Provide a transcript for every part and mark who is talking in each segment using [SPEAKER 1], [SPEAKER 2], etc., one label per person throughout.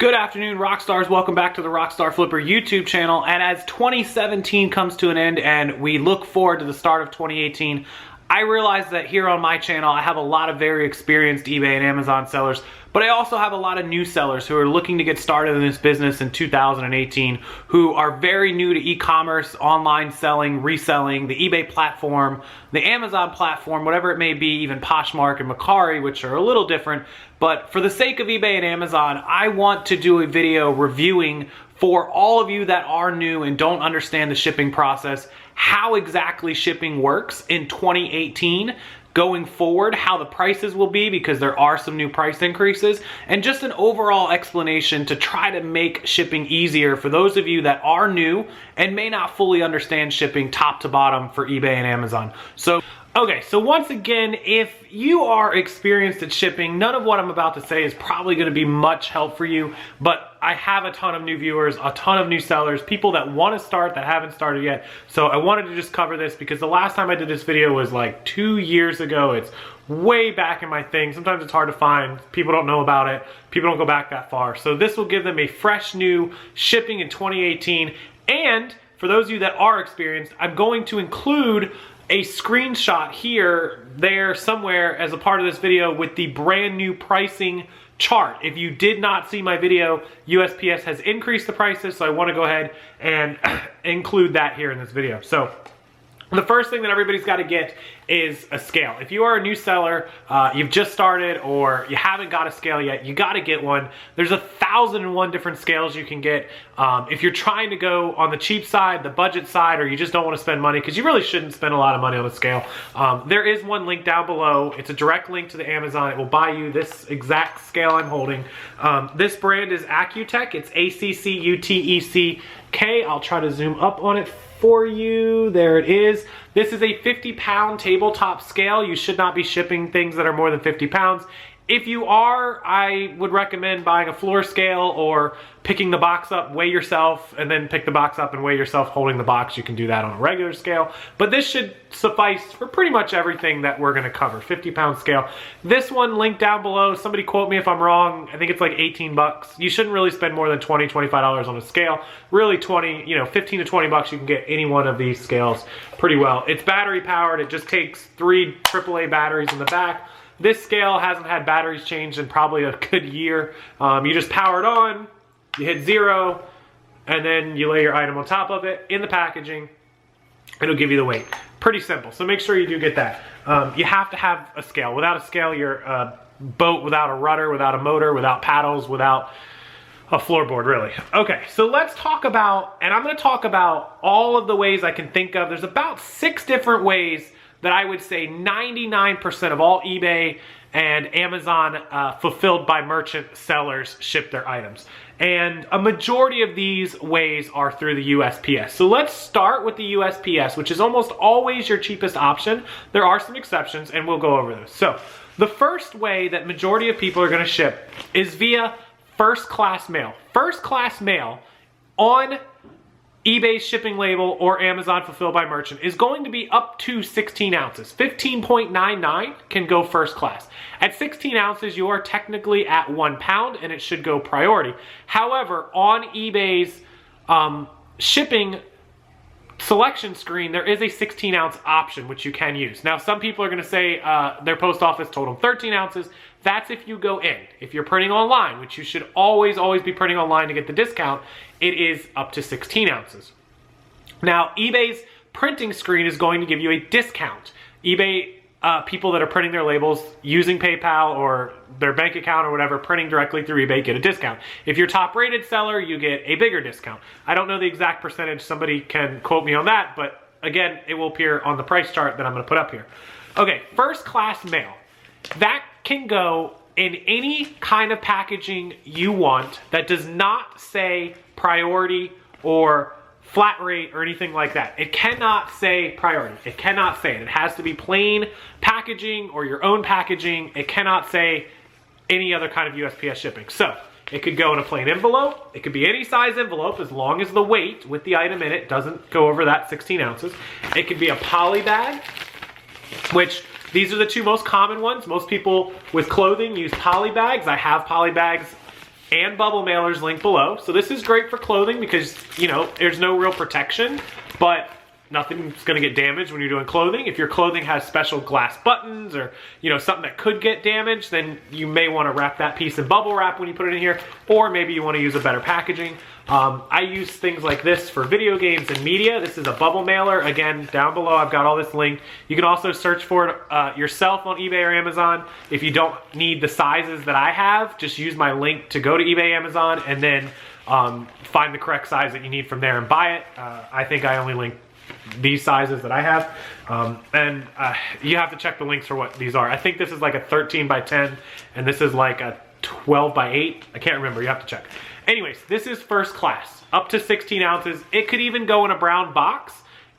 [SPEAKER 1] Good afternoon, Rockstars. Welcome back to the Rockstarflipper YouTube channel. And as 2017 comes to an end and we look forward to the start of 2018, I realize that here on my channel, I have a lot of very experienced eBay and Amazon sellers, but I also have a lot of new sellers who are looking to get started in this business in 2018, who are very new to e-commerce, online selling, reselling, the eBay platform, the Amazon platform, whatever it may be, even Poshmark and Mercari, which are a little different. But for the sake of eBay and Amazon, I want to do a video reviewing for all of you that are new and don't understand the shipping process, how exactly shipping works in 2018, going forward, how the prices will be because there are some new price increases, and just an overall explanation to try to make shipping easier for those of you that are new and may not fully understand shipping top to bottom for eBay and Amazon. Okay, so once again, if you are experienced at shipping, none of what I'm about to say is probably going to be much help for you, but I have a ton of new viewers, a ton of new sellers, people that want to start that haven't started yet. So I wanted to just cover this because the last time I did this video was like 2 years ago. It's way back in my thing. Sometimes it's hard to find. People don't know about it. People don't go back that far. So this will give them a fresh new shipping in 2018. And for those of you that are experienced, I'm going to include a screenshot here, there, somewhere as a part of this video with the brand new pricing chart. If you did not see my video, USPS has increased the prices, so I want to go ahead and include that here in this video. So the first thing that everybody's got to get is a scale. If you are a new seller, you've just started, or you haven't got a scale yet, you got to get one. There's 1,001 different scales you can get. If you're trying to go on the cheap side, the budget side, or you just don't want to spend money, because you really shouldn't spend a lot of money on a scale, there is one link down below. It's a direct link to the Amazon. It will buy you this exact scale I'm holding. This brand is Accutech. It's A-C-C-U-T-E-C-K. I'll try to zoom up on it for you. There it is. This is a 50-pound tabletop scale. You should not be shipping things that are more than 50 pounds. If you are, I would recommend buying a floor scale or picking the box up, weigh yourself, and then pick the box up and weigh yourself holding the box. You can do that on a regular scale, but this should suffice for pretty much everything that we're gonna cover. 50-pound scale. This one linked down below, somebody quote me if I'm wrong, I think it's like 18 bucks. You shouldn't really spend more than $20, $25 on a scale. Really 15 to 20 bucks, you can get any one of these scales pretty well. It's battery powered. It just takes 3 AAA batteries in the back. This scale hasn't had batteries changed in probably a good year. You just power it on, you hit 0, and then you lay your item on top of it in the packaging. It'll give you the weight. Pretty simple, so make sure you do get that. You have to have a scale. Without a scale, you're a boat without a rudder, without a motor, without paddles, without a floorboard, really. Okay, so let's talk about, and I'm gonna talk about all of the ways I can think of. There's about 6 different ways that I would say 99% of all eBay and Amazon fulfilled by merchant sellers ship their items. And a majority of these ways are through the USPS. So let's start with the USPS, which is almost always your cheapest option. There are some exceptions, and we'll go over those. So the first way that majority of people are gonna ship is via first class mail. First class mail on eBay's shipping label or Amazon fulfilled by merchant is going to be up to 16 ounces. 15.99 can go first class. At 16 ounces, you are technically at 1 pound and it should go priority. However, on eBay's shipping selection screen, there is a 16 ounce option which you can use. Now, some people are going to say their post office told them 13 ounces. That's if you go in. If you're printing online, which you should always be printing online to get the discount, it is up to 16 ounces. Now, eBay's printing screen is going to give you a discount. eBay people that are printing their labels using PayPal or their bank account or whatever, printing directly through eBay, get a discount. If you're top rated seller, you get a bigger discount. I don't know the exact percentage. Somebody can quote me on that, but again, it will appear on the price chart that I'm going to put up here. Okay, first class mail. That can go in any kind of packaging you want that does not say priority or flat rate or anything like that. It cannot say priority. It cannot say it. It has to be plain packaging or your own packaging. It cannot say any other kind of USPS shipping. So it could go in a plain envelope. It could be any size envelope as long as the weight with the item in it doesn't go over that 16 ounces. It could be a poly bag, which these are the 2 most common ones. Most people with clothing use poly bags. I have poly bags and bubble mailers linked below. So this is great for clothing because, you know, there's no real protection, but nothing's gonna get damaged when you're doing clothing. If your clothing has special glass buttons or, you know, something that could get damaged, then you may wanna wrap that piece in bubble wrap when you put it in here, or maybe you wanna use a better packaging. I use things like this for video games and media. This is a bubble mailer. Again, down below, I've got all this linked. You can also search for it yourself on eBay or Amazon. If you don't need the sizes that I have, just use my link to go to eBay, Amazon, and then find the correct size that you need from there and buy it. I think I only link these sizes that I have, and you have to check the links for what these are. I think this is like a 13 by 10 and this is like a 12 by 8. I can't remember, you have to check. Anyways, this is first class, up to 16 ounces. It could even go in a brown box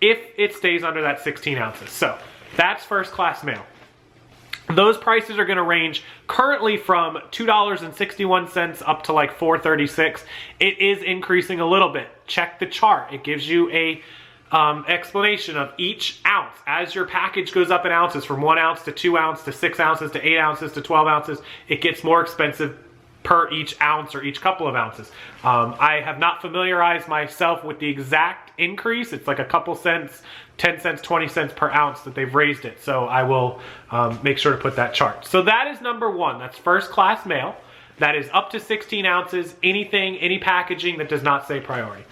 [SPEAKER 1] if it stays under that 16 ounces. So that's first class mail. Those prices are gonna range currently from $2.61 up to like $4.36. It is increasing a little bit. Check the chart, it gives you a explanation of each ounce. As your package goes up in ounces from 1 ounce to 2 ounce to 6 ounces to 8 ounces to 12 ounces, it gets more expensive per each ounce or each couple of ounces. I have not familiarized myself with the exact increase. It's like a couple cents, 10 cents, 20 cents per ounce that they've raised it. So I will make sure to put that chart. So that is number one. That's first class mail. That is up to 16 ounces, anything, any packaging that does not say priority.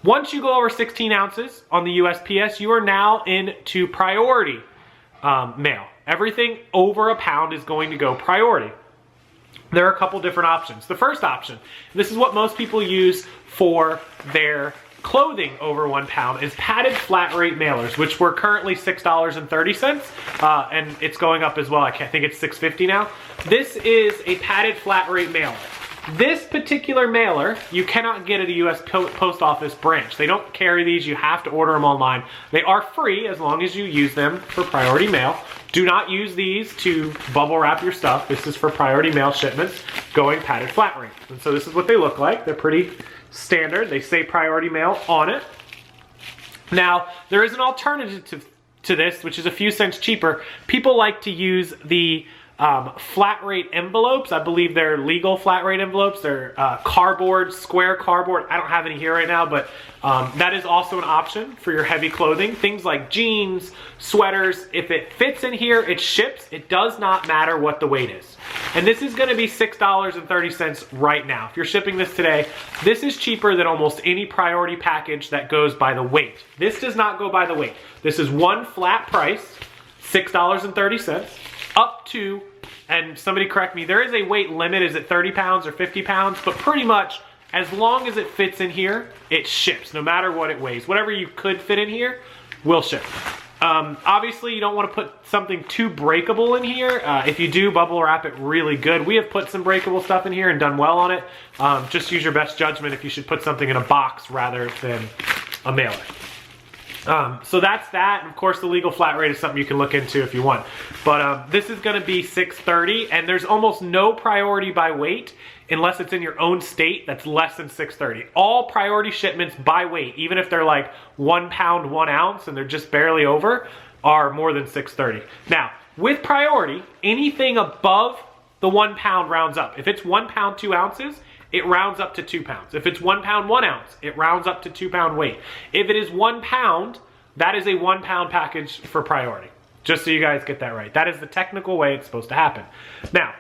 [SPEAKER 1] Once you go over 16 ounces on the USPS, you are now into priority mail. Everything over a pound is going to go priority. There are a couple different options. The first option, this is what most people use for their clothing over 1 pound, is padded flat rate mailers, which were currently $6.30, and it's going up as well. I think it's $6.50 now. This is a padded flat rate mailer. This particular mailer, you cannot get at a US Post Office branch. They don't carry these, you have to order them online. They are free as long as you use them for priority mail. Do not use these to bubble wrap your stuff. This is for priority mail shipments going padded flat rate. And so this is what they look like. They're pretty standard. They say priority mail on it. Now, there is an alternative to this, which is a few cents cheaper. People like to use the flat rate envelopes. I believe they're legal flat rate envelopes. They're cardboard, square cardboard. I don't have any here right now, but that is also an option for your heavy clothing. Things like jeans, sweaters. If it fits in here, it ships. It does not matter what the weight is. And this is gonna be $6.30 right now. If you're shipping this today, this is cheaper than almost any priority package that goes by the weight. This does not go by the weight. This is one flat price, $6.30. Up to, and somebody correct me, there is a weight limit. Is it 30 pounds or 50 pounds? But pretty much, as long as it fits in here, it ships, no matter what it weighs. Whatever you could fit in here will ship. Obviously, you don't want to put something too breakable in here. If you do, bubble wrap it really good. We have put some breakable stuff in here and done well on it. Just use your best judgment if you should put something in a box rather than a mailer. So that's that, and of course the legal flat rate is something you can look into if you want. But this is gonna be $6.30, and there's almost no priority by weight unless it's in your own state that's less than $6.30. All priority shipments by weight, even if they're like 1 pound, 1 ounce, and they're just barely over, are more than $6.30. Now, with priority, anything above the 1 pound rounds up. If it's 1 pound, 2 ounces, it rounds up to 2 pounds. If it's 1 pound, 1 ounce, it rounds up to 2 pound weight. If it is 1 pound, that is a 1 pound package for priority. Just so you guys get that right. That is the technical way it's supposed to happen. Now,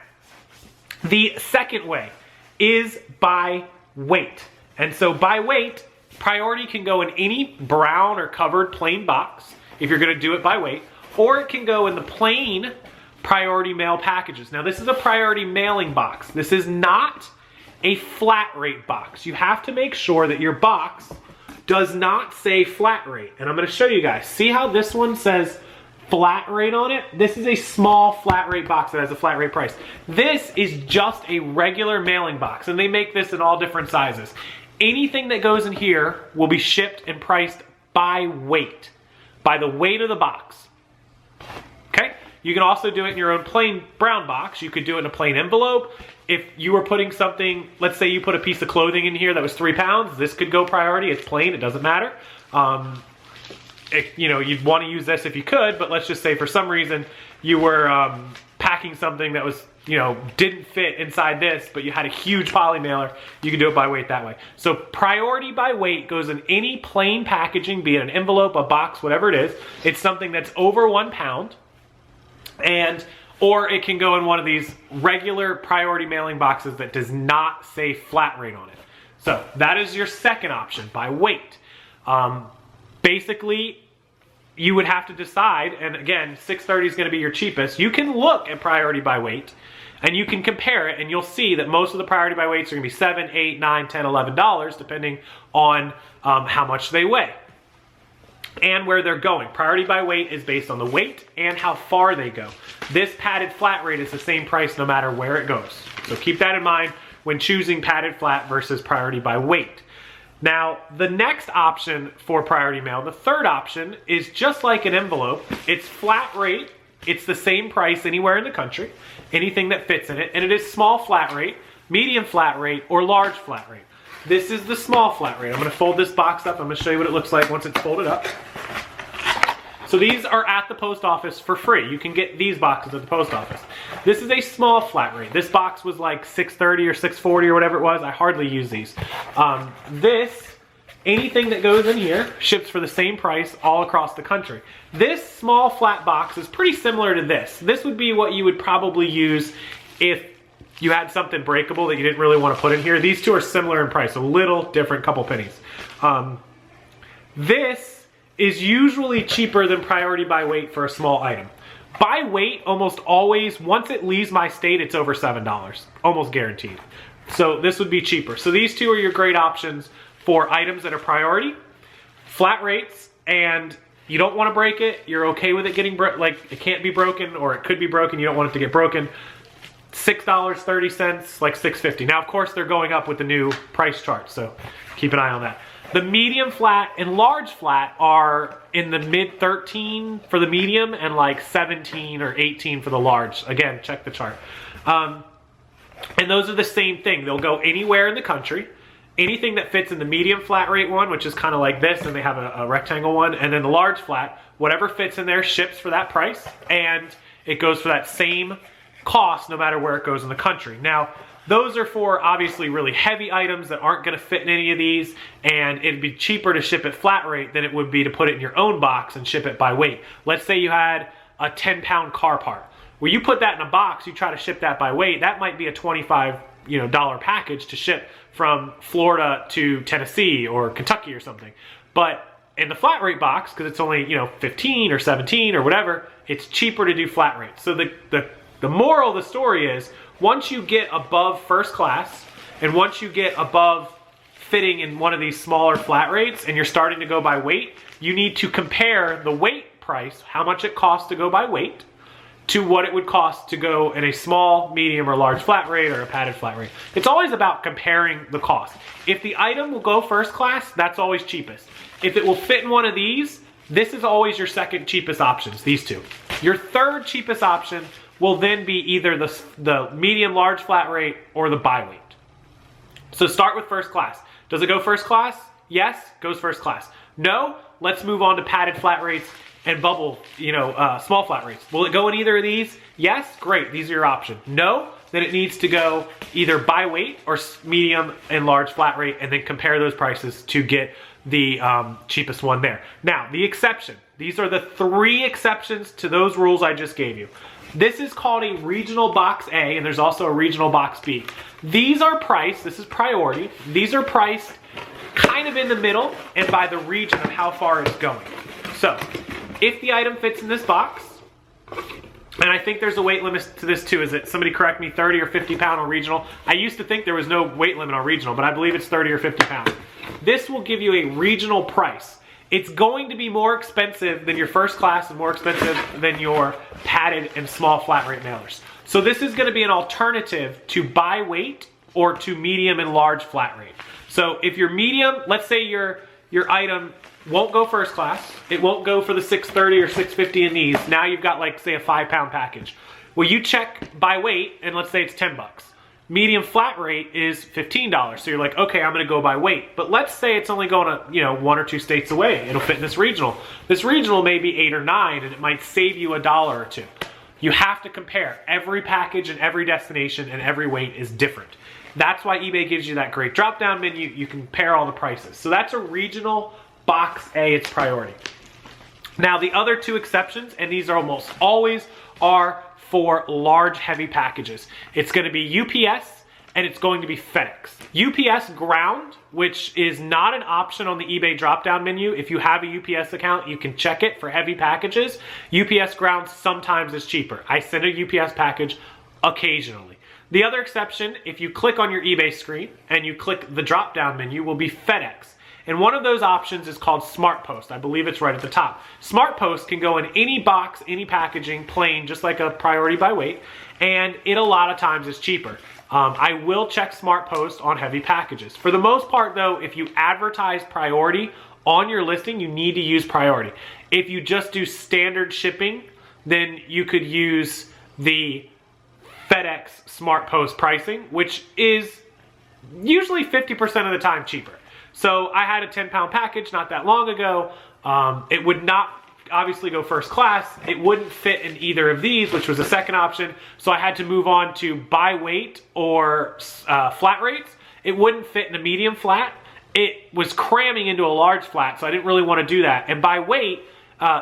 [SPEAKER 1] the second way is by weight. And so by weight, priority can go in any brown or covered plain box, if you're gonna do it by weight, or it can go in the plain priority mail packages. Now this is a priority mailing box. This is not a flat rate box. You have to make sure that your box does not say flat rate. And I'm gonna show you guys. See how this one says flat rate on it? This is a small flat rate box that has a flat rate price. This is just a regular mailing box, and they make this in all different sizes. Anything that goes in here will be shipped and priced by weight, by the weight of the box. Okay? You can also do it in your own plain brown box. You could do it in a plain envelope. If you were putting something, let's say you put a piece of clothing in here that was 3 pounds, this could go priority. It's plain, it doesn't matter. You know, you'd want to use this if you could, but let's just say for some reason you were packing something that was, didn't fit inside this, but you had a huge poly mailer, you can do it by weight that way. So priority by weight goes in any plain packaging, be it an envelope, a box, whatever it is. It's something that's over 1 pound, or it can go in one of these regular priority mailing boxes that does not say flat rate on it. So that is your second option, by weight. Basically, you would have to decide, and again, $6.30 is going to be your cheapest. You can look at priority by weight, and you can compare it, and you'll see that most of the priority by weights are going to be $7, $8, $9, $10, $11, depending on how much they weigh and where they're going. Priority by weight is based on the weight and how far they go. This padded flat rate is the same price no matter where it goes. So keep that in mind when choosing padded flat versus priority by weight. Now, the next option for priority mail, the third option, is just like an envelope. It's flat rate. It's the same price anywhere in the country, anything that fits in it, and it is small flat rate, medium flat rate, or large flat rate. This is the small flat rate. I'm going to fold this box up. I'm going to show you what it looks like once it's folded up. So these are at the post office for free. You can get these boxes at the post office. This is a small flat rate. This box was like $6.30 or $6.40 or whatever it was. I hardly use these. Anything that goes in here ships for the same price all across the country. This small flat box is pretty similar to this. This would be what you would probably use if you had something breakable that you didn't really want to put in here. These two are similar in price, a little different, couple pennies. This is usually cheaper than priority by weight for a small item. By weight, almost always, once it leaves my state, it's over $7, almost guaranteed. So this would be cheaper. So these two are your great options for items that are priority, flat rates, and you don't want to break it, you're okay with it getting, like it can't be broken, or it could be broken, you don't want it to get broken. $6.30, like $6.50. Now, of course, they're going up with the new price chart, so keep an eye on that. The medium flat and large flat are in the mid 13 for the medium and like 17 or 18 for the large. Again, check the chart. And those are the same thing. They'll go anywhere in the country. Anything that fits in the medium flat rate one, which is kind of like this, and they have a rectangle one, and then the large flat, whatever fits in there ships for that price, and it goes for that same cost no matter where it goes in the country. Now, those are for obviously really heavy items that aren't going to fit in any of these, and it'd be cheaper to ship it flat rate than it would be to put it in your own box and ship it by weight. Let's say you had a 10-pound car part. Well, you put that in a box, you try to ship that by weight, that might be a $25 package to ship from Florida to Tennessee or Kentucky or something. But in the flat rate box, because it's only 15 or 17 or whatever, it's cheaper to do flat rate. So the moral of the story is, once you get above first class, and once you get above fitting in one of these smaller flat rates, and you're starting to go by weight, you need to compare the weight price, how much it costs to go by weight, to what it would cost to go in a small, medium, or large flat rate, or a padded flat rate. It's always about comparing the cost. If the item will go first class, that's always cheapest. If it will fit in one of these, this is always your second cheapest options, these two. Your third cheapest option will then be either the medium, large flat rate or the by weight. So start with first class. Does it go first class? Yes, goes first class. No, let's move on to padded flat rates and bubble, small flat rates. Will it go in either of these? Yes, great, these are your options. No, then it needs to go either by weight or medium and large flat rate, and then compare those prices to get the cheapest one there. Now, the exception. These are the 3 exceptions to those rules I just gave you. This is called a regional box A, and there's also a regional box B. These are priced, this is priority, these are priced kind of in the middle and by the region of how far it's going. So, if the item fits in this box, and I think there's a weight limit to this too, is it, somebody correct me, 30 or 50 pound on regional? I used to think there was no weight limit on regional, but I believe it's 30 or 50 pounds. This will give you a regional price. It's going to be more expensive than your first class and more expensive than your padded and small flat rate mailers. So this is going to be an alternative to by weight or to medium and large flat rate. So if you're medium, let's say your item won't go first class, it won't go for the $6.30 or $6.50 in these. Now you've got like say a 5-pound package. Well, you check by weight and let's say it's 10 bucks. Medium flat rate is $15. So you're like, okay, I'm gonna go by weight. But let's say it's only going to, 1 or 2 states away. It'll fit in this regional. This regional may be 8 or 9 and it might save you $1 or $2. You have to compare. Every package and every destination and every weight is different. That's why eBay gives you that great drop-down menu. You can compare all the prices. So that's a regional box A, it's priority. Now the other two exceptions, and these are almost always, are for large, heavy packages. It's going to be UPS and it's going to be FedEx. UPS ground, which is not an option on the eBay drop-down menu. If you have a UPS account, you can check it for heavy packages. UPS ground sometimes is cheaper. I send a UPS package occasionally. The other exception, if you click on your eBay screen and you click the drop-down menu, will be FedEx. And one of those options is called Smart Post. I believe it's right at the top. Smart Post can go in any box, any packaging, plain, just like a priority by weight, and it a lot of times is cheaper. I will check Smart Post on heavy packages. For the most part though, if you advertise priority on your listing, you need to use priority. If you just do standard shipping, then you could use the FedEx Smart Post pricing, which is usually 50% of the time cheaper. So I had a 10-pound package not that long ago. It would not obviously go first class. It wouldn't fit in either of these, which was the second option. So I had to move on to by weight or flat rates. It wouldn't fit in a medium flat. It was cramming into a large flat, so I didn't really want to do that. And by weight,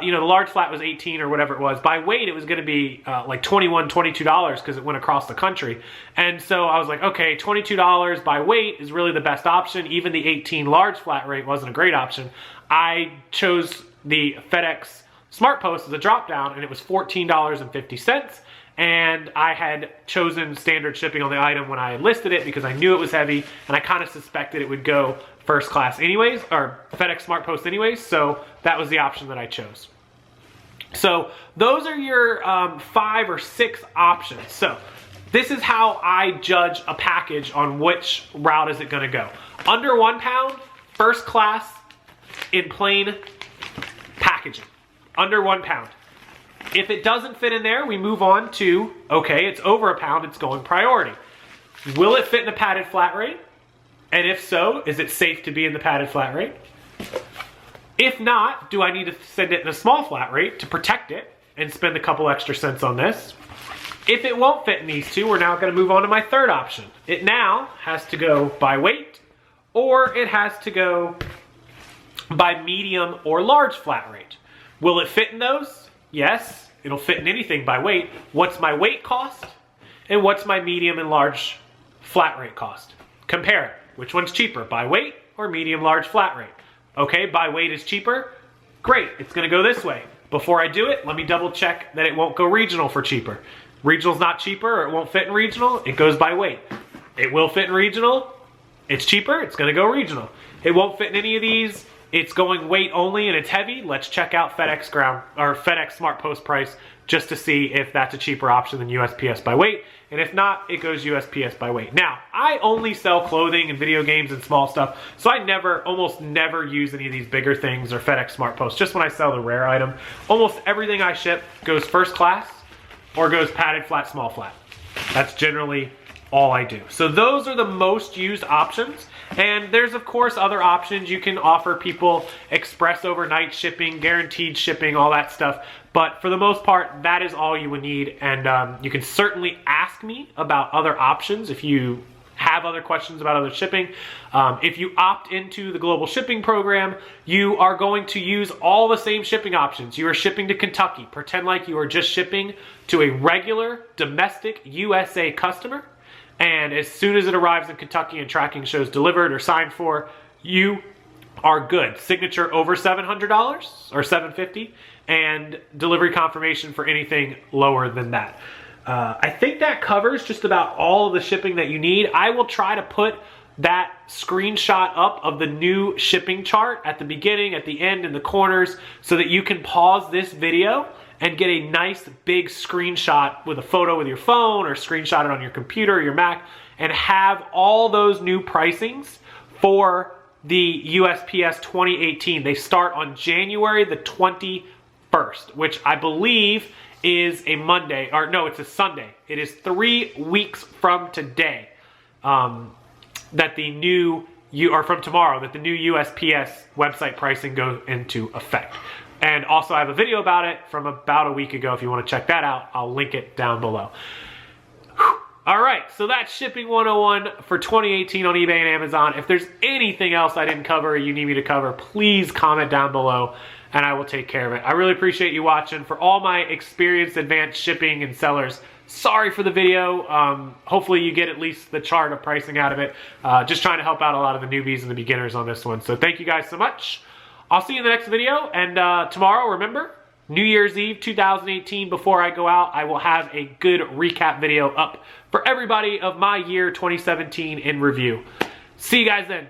[SPEAKER 1] you know, the large flat was 18 or whatever it was. By weight, it was going to be like $21, $22 because it went across the country. And so I was like, okay, $22 by weight is really the best option. Even the 18 large flat rate wasn't a great option. I chose the FedEx Smart Post as a drop down, and it was $14.50. And I had chosen standard shipping on the item when I listed it because I knew it was heavy and I kind of suspected it would go first class anyways, or FedEx Smart Post anyways, so that was the option that I chose. So those are your 5 or 6 options. So this is how I judge a package on which route is it going to go. Under 1 pound, first class in plain packaging. Under 1 pound. If it doesn't fit in there, we move on to, okay, it's over 1 pound, it's going priority. Will it fit in a padded flat rate? And if so, is it safe to be in the padded flat rate? If not, do I need to send it in a small flat rate to protect it and spend a couple extra cents on this? If it won't fit in these two, we're now going to move on to my third option. It now has to go by weight, or it has to go by medium or large flat rate. Will it fit in those? Yes, it'll fit in anything by weight. What's my weight cost? And what's my medium and large flat rate cost? Compare it. Which one's cheaper, by weight or medium large flat rate? Okay, by weight is cheaper. Great, it's gonna go this way. Before I do it, let me double check that it won't go regional for cheaper. Regional's not cheaper, or it won't fit in regional, it goes by weight. It will fit in regional, it's cheaper, it's gonna go regional. It won't fit in any of these, it's going weight only and it's heavy. Let's check out FedEx ground or FedEx Smart Post price just to see if that's a cheaper option than USPS by weight. And if not, it goes USPS by weight. Now, I only sell clothing and video games and small stuff, so I almost never use any of these bigger things or FedEx Smart Post, just when I sell the rare item. Almost everything I ship goes first class or goes padded flat, small flat. That's generally all I do. So those are the most used options. And there's of course other options. You can offer people express overnight shipping, guaranteed shipping, all that stuff. But for the most part, that is all you would need. And you can certainly ask me about other options if you have other questions about other shipping. If you opt into the global shipping program, you are going to use all the same shipping options. You are shipping to Kentucky. Pretend like you are just shipping to a regular domestic USA customer. And as soon as it arrives in Kentucky and tracking shows delivered or signed for, you are good. Signature over $700 or $750, and delivery confirmation for anything lower than that. I think that covers just about all of the shipping that you need. I will try to put that screenshot up of the new shipping chart at the beginning, at the end, in the corners, so that you can pause this video and get a nice big screenshot with a photo with your phone, or screenshot it on your computer or your Mac, and have all those new pricings for the USPS 2018. They start on January the 21st, which I believe is a Monday, or no, it's a Sunday. It is 3 weeks from today that the new, or from tomorrow, that the new USPS website pricing goes into effect. And also I have a video about it from about a week ago. If you want to check that out, I'll link it down below. All right, so that's Shipping 101 for 2018 on eBay and Amazon. If there's anything else I didn't cover or you need me to cover, please comment down below and I will take care of it. I really appreciate you watching. For all my experienced advanced shipping and sellers, sorry for the video. Hopefully you get at least the chart of pricing out of it. Just trying to help out a lot of the newbies and the beginners on this one. So thank you guys so much. I'll see you in the next video. And tomorrow, remember, New Year's Eve 2018, before I go out, I will have a good recap video up for everybody of my year 2017 in review. See you guys then.